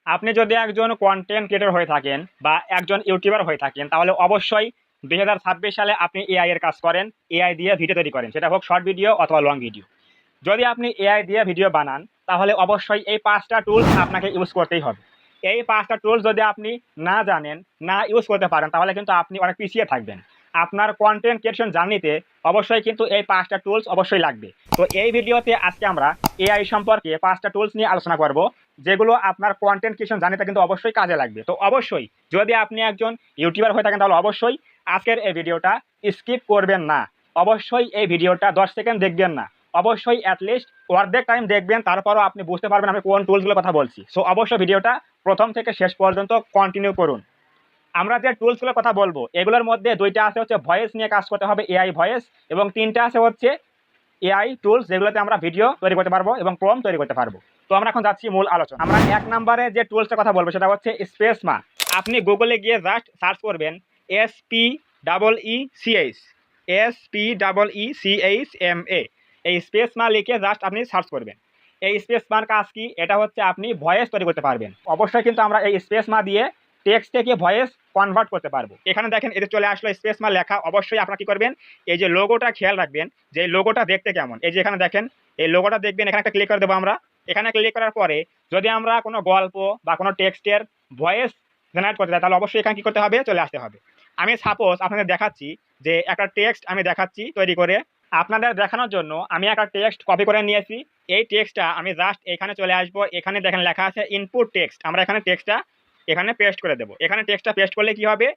আপনি যদি একজন কন্টেন্ট ক্রিয়েটর হয়ে থাকেন বা একজন ইউটিউবার হয়ে থাকেন, তাহলে অবশ্যই 2026 সালে আপনি এআই এর কাজ করেন। এআই দিয়ে ভিডিও তৈরি করেন, সেটা হোক শর্ট ভিডিও অথবা লং ভিডিও। যদি আপনি এআই দিয়ে ভিডিও বানান, তাহলে অবশ্যই এই 5টা টুলস আপনাকে ইউজ করতেই হবে। এই 5টা টুলস যদি আপনি না জানেন, না ইউজ করতে পারেন, তাহলে কিন্তু আপনি অনেক পিছিয়ে থাকবেন। আপনার কন্টেন্ট ক্রিয়েশন জার্নিতে অবশ্যই কিন্তু এই 5টা টুলস অবশ্যই লাগবে। তো এই ভিডিওতে আজকে আমরা এআই সম্পর্কে 5টা টুলস নিয়ে আলোচনা করব, যেগুলো আপনার কন্টেন্ট ক্রিয়েশন জার্নিতে কিন্তু অবশ্যই কাজে লাগবে। তো অবশ্যই যদি আপনি একজন ইউটিউবার হয়ে থাকেন, তাহলে অবশ্যই আজকের এই ভিডিওটা স্কিপ করবেন না। অবশ্যই এই ভিডিওটা 10 সেকেন্ড দেখবেন না, অবশ্যই অ্যাটলিস্ট অর্ধেক টাইম দেখবেন, তারপরও আপনি বুঝতে পারবেন আমি কোন টুলসগুলোর কথা বলছি। সো অবশ্যই ভিডিওটা প্রথম থেকে শেষ পর্যন্ত কন্টিনিউ করুন। আমরা যে টুলসগুলোর কথা বলবো, এগুলোর মধ্যে 2টা আছে হচ্ছে ভয়েস নিয়ে কাজ করতে হবে, এআই ভয়েস, এবং 3টা আছে হচ্ছে এআই টুলস, যেগুলোতে আমরা ভিডিও তৈরি করতে পারবো এবং প্রম্পট তৈরি করতে পারবো। তো আমরা এখন যাচ্ছি মূল আলোচনা। আমরা 1 নম্বরে যে টুলসটার কথা বলবো সেটা হচ্ছে স্পেসমা। আপনি গুগলে গিয়ে জাস্ট সার্চ করবেন SPEECH, SPEECHMA, এই স্পেসমা লিখে জাস্ট আপনি সার্চ করবেন। এই স্পেসমার কাজ কি? এটা হচ্ছে আপনি ভয়েস তৈরি করতে পারবেন। অবশ্যই কিন্তু আমরা এই স্পেসমা দিয়ে টেক্সট থেকে ভয়েস কনভার্ট করতে পারবো। এখানে দেখেন এতে চলে আসলো স্পেসমা লেখা। অবশ্যই আপনারা কি করবেন, এই যে লোগোটা খেয়াল রাখবেন, যে লোগোটা দেখতে কেমন। এই যে এখানে দেখেন এই লোগোটা দেখবেন, এখানে একটা ক্লিক করে দেবো আমরা। এখানে ক্লিক করার পরে যদি আমরা কোনো গল্প বা কোনো টেক্সটের ভয়েস জেনারেট করতে চাই, তাহলে অবশ্যই এখানে কি করতে হবে, চলে আসতে হবে। আমি সাপোজ আপনাদের দেখাচ্ছি যে একটা টেক্সট আমি দেখাচ্ছি তৈরি করে। আপনাদের দেখানোর জন্য আমি একটা টেক্সট কপি করে নিয়েছি। এই টেক্সটটা আমি জাস্ট এখানে চলে আসবো। এখানে দেখেন লেখা আছে ইনপুট টেক্সট। আমরা এখানে টেক্সটটা এখানে পেস্ট করে দেবো। এখানে টেক্সটটা পেস্ট করলে কি হবে,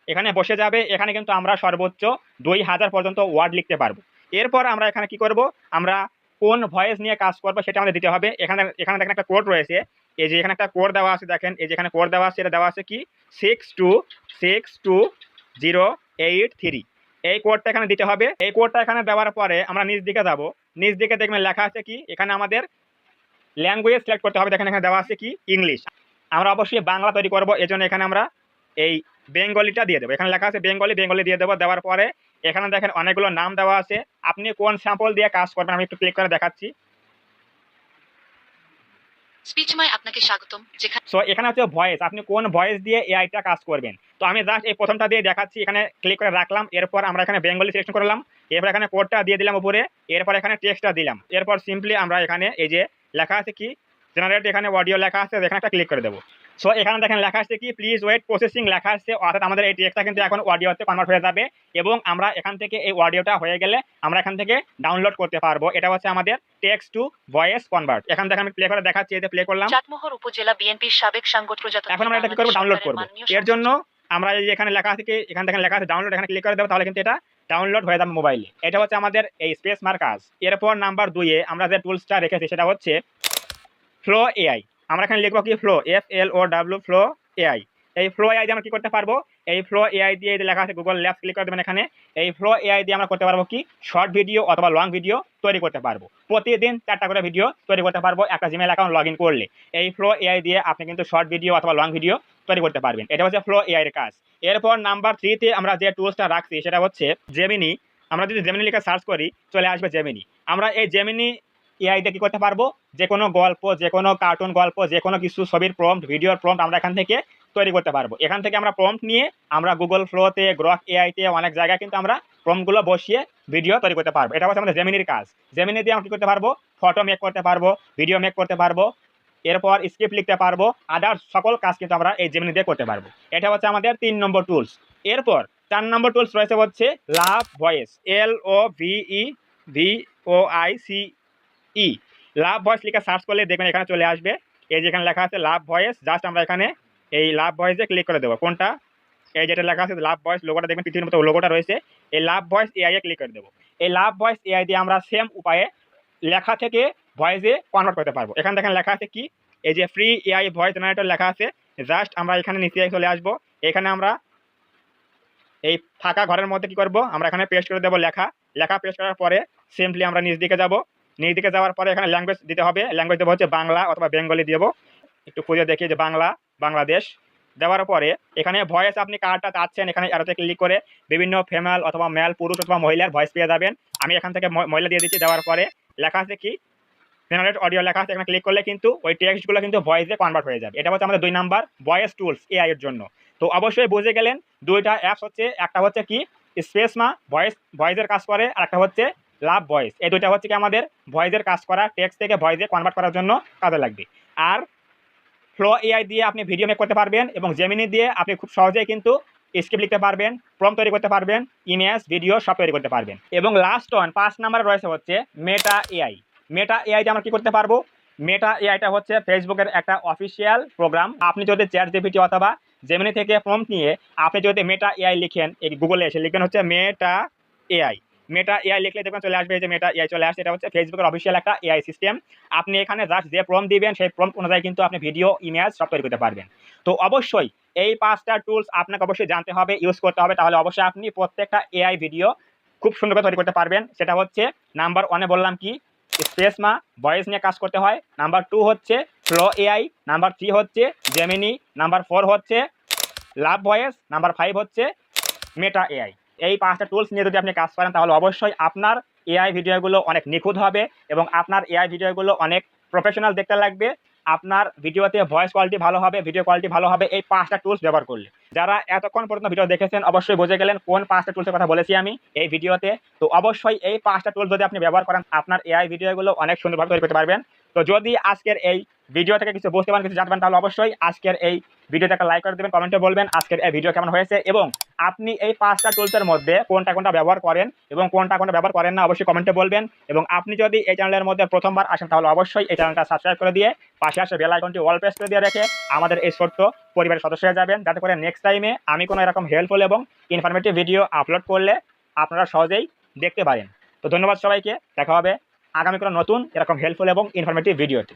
এখানে বসে যাবে। এখানে কিন্তু আমরা সর্বোচ্চ 2000 পর্যন্ত ওয়ার্ড লিখতে পারবো। এরপর আমরা এখানে কি করব, আমরা কোন ভয়েস নিয়ে কাজ করবো সেটা আমাদের দিতে হবে। এখানে এখানে দেখেন একটা কোড রয়েছে। এই যে এখানে একটা কোড দেওয়া আছে, দেখেন এই যে এখানে কোড দেওয়া আছে, এটা দেওয়া আছে কি 62628083। এই কোডটা এখানে দিতে হবে। এই কোডটা এখানে দেওয়ার পরে আমরা নিচ দিকে যাব। নিচ দিকে দেখবেন লেখা আছে কি, এখানে আমাদের ল্যাঙ্গুয়েজ সিলেক্ট করতে হবে। দেখেন এখানে দেওয়া আছে কি ইংলিশ। আমরা অবশ্যই বাংলা তৈরি করবো, এজন্য এখানে আমরা এই বেঙ্গলিটা দিয়ে দেবো। এখানে লেখা আছে বেঙ্গলি, বেঙ্গলি দিয়ে দেবো। দেওয়ার পরে এখানে দেখেন অনেকগুলো নাম দেওয়া আছে। আপনি কোন স্যাম্পল দিয়ে কাজ করবেন আমি একটু ক্লিক করে দেখাচ্ছি। স্পিচময় আপনাকে স্বাগতম। সো এখানে হচ্ছে ভয়েস, আপনি কোন ভয়েস দিয়ে এআইটা কাজ করবেন। তো আমি জাস্ট এই প্রথমটা দিয়ে দেখাচ্ছি, এখানে ক্লিক করে রাখলাম। এরপর আমরা এখানে বেঙ্গলি সিলেকশন করলাম। এরপর এখানে কোডটা দিয়ে দিলাম উপরে। এরপর এখানে টেক্সটটা দিলাম। এরপর সিম্পলি আমরা এখানে এই যে লেখা আছে কি জেনারেট, এখানে অডিও লেখা আছে, এখানে একটা ক্লিক করে দেবো। সো এখানে দেখেন লেখা আছে কি প্লিজ ওয়েট প্রসেসিং লেখা আছে, অর্থাৎ আমাদের এই টেক্সটটা কিন্তু এখন অডিওতে কনভার্ট হয়ে যাবে। এবং আমরা এখান থেকে এই অডিওটা হয়ে গেলে আমরা এখান থেকে ডাউনলোড করতে পারবো। এটা হচ্ছে আমাদের টেক্সট টু ভয়েস কনভার্ট। এখান থেকে আমি প্লে করে দেখাচ্ছি, এই যে প্লে করলাম। চাটমোহর উপজেলা বিএনপির সাবেক সাংগঠনিক প্রজাতন্ত্র। এখন আমরা এটা কি করব, ডাউনলোড করব। এর জন্য আমরা এই যে এখানে লেখা আছে কি, এখানে দেখেন লেখা আছে ডাউনলোড, এখানে ক্লিক করে দেব, তাহলে কিন্তু এটা ডাউনলোড হয়ে যাবে মোবাইলে। এটা হচ্ছে আমাদের এই স্পেস মার কাজ। এরপর নাম্বার 2 এ আমরা যে টুলসটা রেখেছি সেটা হচ্ছে ফ্লো এআই। আমরা এখানে লিখব কি ফ্লো, FLOW, ফ্লো এআই। এই ফ্লো এআই দিয়ে আমরা কি করতে পারবো, এই ফ্লো এআই দিয়ে এই লেখা আছে গুগল ল্যাবস, ক্লিক করে দেবেন এখানে। এই ফ্লো এআই দিয়ে আমরা করতে পারবো কি শর্ট ভিডিও অথবা লং ভিডিও তৈরি করতে পারবো। প্রতিদিন 4টা করে ভিডিও তৈরি করতে পারবো একটা জিমেইল অ্যাকাউন্ট লগ ইন করলে। এই ফ্লো এআই দিয়ে আপনি কিন্তু শর্ট ভিডিও অথবা লং ভিডিও তৈরি করতে পারবেন। এটা হচ্ছে ফ্লো এআই এর কাজ। এরপর নাম্বার 3 তে আমরা যে টুলসটা রাখছি সেটা হচ্ছে জেমিনি। আমরা যদি জেমিনি লিখে সার্চ করি, চলে আসবে জেমিনি। আমরা এই জেমিনি এআই দিয়ে কি করতে পারবো, যে কোনো গল্প, যে কোনো কার্টুন গল্প, যে কোনো কিছু ছবির প্রম্পট, ভিডিওর প্রম্পট আমরা এখান থেকে তৈরি করতে পারবো। এখান থেকে আমরা প্রম্পট নিয়ে আমরা গুগল ফ্লোতে, গ্রক এআইতে অনেক জায়গায় কিন্তু আমরা প্রম্পটগুলো বসিয়ে ভিডিও তৈরি করতে পারবো। এটা হচ্ছে আমাদের জেমিনির কাজ। জেমিনি দিয়ে আমরা কি করতে পারবো, ফটো মেক করতে পারবো, ভিডিও মেক করতে পারবো, এরপর স্ক্রিপ্ট লিখতে পারবো, আদার্স সকল কাজ কিন্তু আমরা এই জেমিনি দিয়ে করতে পারবো। এটা হচ্ছে আমাদের 3 নম্বর টুলস। এরপর 4 নম্বর টুলস রয়েছে হচ্ছে লাভ ভয়েস, LOVEVOICE। লাভ ভয়েস লিখে সার্চ করলে দেখবেন এখানে চলে আসবে। এই যেখানে লেখা আছে লাভ ভয়েস, জাস্ট আমরা এখানে এই লাভ ভয়েসে ক্লিক করে দেবো। কোনটা, এই যেটা লেখা আছে লাভ ভয়েস, লোগোটা দেখবেন পৃথিবীর মতো লোগোটা রয়েছে। এই লাভ ভয়েস এআই এ ক্লিক করে দেবো। এই লাভ ভয়েস এআই দিয়ে আমরা সেম উপায়ে লেখা থেকে ভয়েসে কনভার্ট করতে পারবো। এখানে দেখেন লেখা আছে কি, এই যে ফ্রি এআই ভয়েস জেনারেটর লেখা আছে। জাস্ট আমরা এখানে নিচে চলে আসবো। এখানে আমরা এই ফাঁকা ঘরের মধ্যে কি করব, আমরা এখানে পেস্ট করে দেবো লেখা। লেখা পেস্ট করার পরে সিম্পলি আমরা নিচ দিকে যাব। নিচ দিকে যাওয়ার পরে এখানে ল্যাঙ্গুয়েজ দিতে হবে। ল্যাঙ্গুয়েজ দেবো হচ্ছে বাংলা অথবা বেঙ্গলি দেবো। একটু খুঁজে দেখি যে বাংলা, বাংলাদেশ। দেওয়ার পরে এখানে ভয়েস আপনি কারটা চাচ্ছেন, এখানে অ্যারোতে ক্লিক করে বিভিন্ন ফিমেল অথবা মেল, পুরুষ অথবা মহিলার ভয়েস পেয়ে যাবেন। আমি এখান থেকে মহিলা দিয়ে দিচ্ছি। দেওয়ার পরে লেখা আছে কি জেনারেট অডিও লেখা আছে, এখানে ক্লিক করলে কিন্তু ওই টেক্সটগুলো কিন্তু ভয়েসে কনভার্ট হয়ে যাবে। এটা হচ্ছে আমাদের 2 নাম্বার ভয়েস টুলস এআই এর জন্য। তো অবশ্যই বুঝে গেলেন দুইটা অ্যাপস হচ্ছে, একটা হচ্ছে কি স্পেসমা ভয়েসের কাজ করে, আর একটা হচ্ছে লাভ ভয়েস। এই দুইটা হচ্ছে কি আমাদের ভয়েসের কাজ করা, টেক্সট থেকে ভয়েসে কনভার্ট করার জন্য কাজে লাগবে। আর ফ্লো এআই দিয়ে আপনি ভিডিও মেক করতে পারবেন এবং জেমিনি দিয়ে আপনি খুব সহজেই কিন্তু স্ক্রিপ্ট লিখতে পারবেন, প্রম্পট তৈরি করতে পারবেন, ইমেজ ভিডিও সব তৈরি করতে পারবেন। এবং লাস্ট ওয়ান 5 নাম্বারে রয়েছে হচ্ছে মেটা এআই। মেটা এআই দিয়ে আমরা কি করতে পারবো? মেটা এআইটা হচ্ছে ফেসবুকের একটা অফিসিয়াল প্রোগ্রাম। আপনি যদি চ্যাট জিপিটি অথবা জেমিনি থেকে প্রম্পট নিয়ে আপনি যদি মেটা এআই লিখেন, এই গুগলে এসে লিখবেন হচ্ছে মেটা এআই। মেটা এআই লিখলে দেখবেন চলে আসবে, এই যে মেটা এআই চলে আসছে। এটা হচ্ছে ফেসবুকের অফিসিয়াল একটা এআই সিস্টেম। আপনি এখানে জাস্ট যে প্রম্পট দিবেন সেই প্রম্পট অনুযায়ী কিন্তু আপনি ভিডিও, ইমেজ সব তৈরি করতে পারবেন। তো অবশ্যই এই 5টা টুলস আপনাকে অবশ্যই জানতে হবে, ইউজ করতে হবে, তাহলে অবশ্যই আপনি প্রত্যেকটা এআই ভিডিও খুব সুন্দর করে তৈরি করতে পারবেন। সেটা হচ্ছে নাম্বার 1 এ বললাম কি স্পেসমা ভয়েস নিয়ে কাজ করতে হয়, নাম্বার 2 হচ্ছে ফ্লো এআই, নাম্বার 3 হচ্ছে জেমিনি, নাম্বার 4 হচ্ছে লাভ ভয়েস, নাম্বার 5 হচ্ছে মেটা এআই। এই 5টা টুলস নিয়ে যদি আপনি কাজ করেন তাহলে অবশ্যই আপনার এআই ভিডিওগুলো অনেক নিখুঁত হবে এবং আপনার এআই ভিডিওগুলো অনেক প্রফেশনাল দেখতে লাগবে। আপনার ভিডিওতে ভয়েস কোয়ালিটি ভালো হবে, ভিডিও কোয়ালিটি ভালো হবে এই 5টা টুলস ব্যবহার করলে। যারা এতক্ষণ পর্যন্ত ভিডিও দেখেছেন অবশ্যই বুঝে গেলেন কোন 5টা টুলসের কথা বলেছি আমি এই ভিডিওতে। তো অবশ্যই এই 5টা টুলস যদি আপনি ব্যবহার করেন আপনার এআই ভিডিওগুলো অনেক সুন্দরভাবে তৈরি করতে পারবেন। তো যদি আজকের এই ভিডিও থেকে কিছু বুঝতে পারেন, কিছু জানবেন, তাহলে অবশ্যই আজকের এই ভিডিওতে একটা লাইক করে দেবেন, কমেন্টে বলবেন আজকের এই ভিডিও কেমন হয়েছে এবং আপনি এই 5টা টুলসের মধ্যে কোনটা কোনটা ব্যবহার করেন এবং কোনটা কোনটা ব্যবহার করেন না অবশ্যই কমেন্টে বলবেন। এবং আপনি যদি এই চ্যানেলের মধ্যে প্রথমবার আসেন তাহলে অবশ্যই এই চ্যানেলটা সাবস্ক্রাইব করে দিয়ে পাশে আসে বেল আইকনটি অল প্রেস করে দিয়ে রেখে আমাদের এই ছোট্ট পরিবারের সদস্য হয়ে যাবেন, যাতে করে নেক্সট টাইমে আমি কোনো এরকম হেল্পফুল এবং ইনফরমেটিভ ভিডিও আপলোড করলে আপনারা সহজেই দেখতে পারেন। তো ধন্যবাদ সবাইকে, দেখা হবে আগামী কোনো নতুন এরকম হেল্পফুল এবং ইনফরমেটিভ ভিডিওতে।